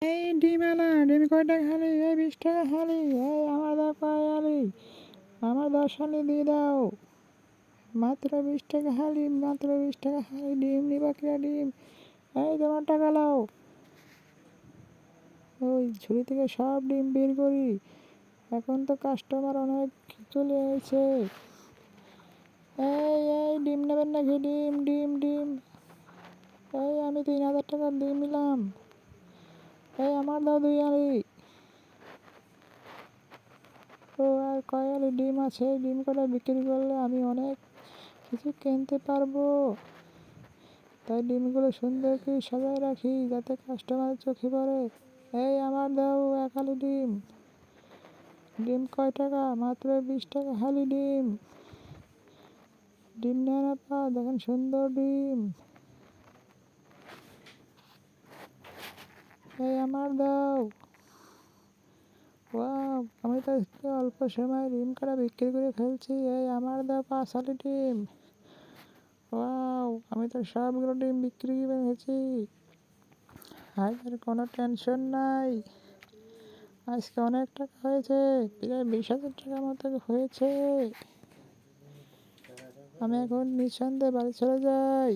এই ডিমওয়ালা, ডিম কয় টাকা হালি? এই 20 টাকা হালি। এই আমার দাও কয় হালি? আমার 10 হালি দিয়ে দাও। মাত্র 20 টাকা হালি, মাত্র 20 টাকা হালি। ডিম নিবা কিনা ডিম? এই তোমার টাকা লাও। ওই ঝুড়ি থেকে সব ডিম বের করি। এখন তো কাস্টমার অনেক চলে এসেছে। এই ডিম নেবেন নাকি? ডিম ডিম ডিম। এই আমি 3000 টাকার ডিম নিলাম। এই আমার দাও 2 হালি। ও আর কয় হালি ডিম আছে? ডিম কটা বিক্রি করলে আমি অনেক কিছু কিনতে পারবো। তাই ডিমগুলো সুন্দর করে সাজায় রাখি যাতে কাস্টমারের চোখে পড়ে। এই আমার দাও 1 হালি ডিম। ডিম কয় টাকা? মাত্র 20 টাকা হালি ডিম। ডিম নেন আপা, দেখেন সুন্দর ডিম। এই আমার দাও। ওয়াও, আমি তো আজকে অল্প সময় ডিম কটা বিক্রি করে ফেলছি। এই আমার দাও 5 হালি ডিম। ওয়াও, আমি তো সবগুলো ডিম বিক্রি করে ফেলেছি। আর কোনো টেনশন নাই। আজকে অনেক টাকা হয়েছে, প্রায় 20,000 টাকার মতো হয়েছে। আমি এখন নিঃসন্দেহে বাড়ি চলে যাই।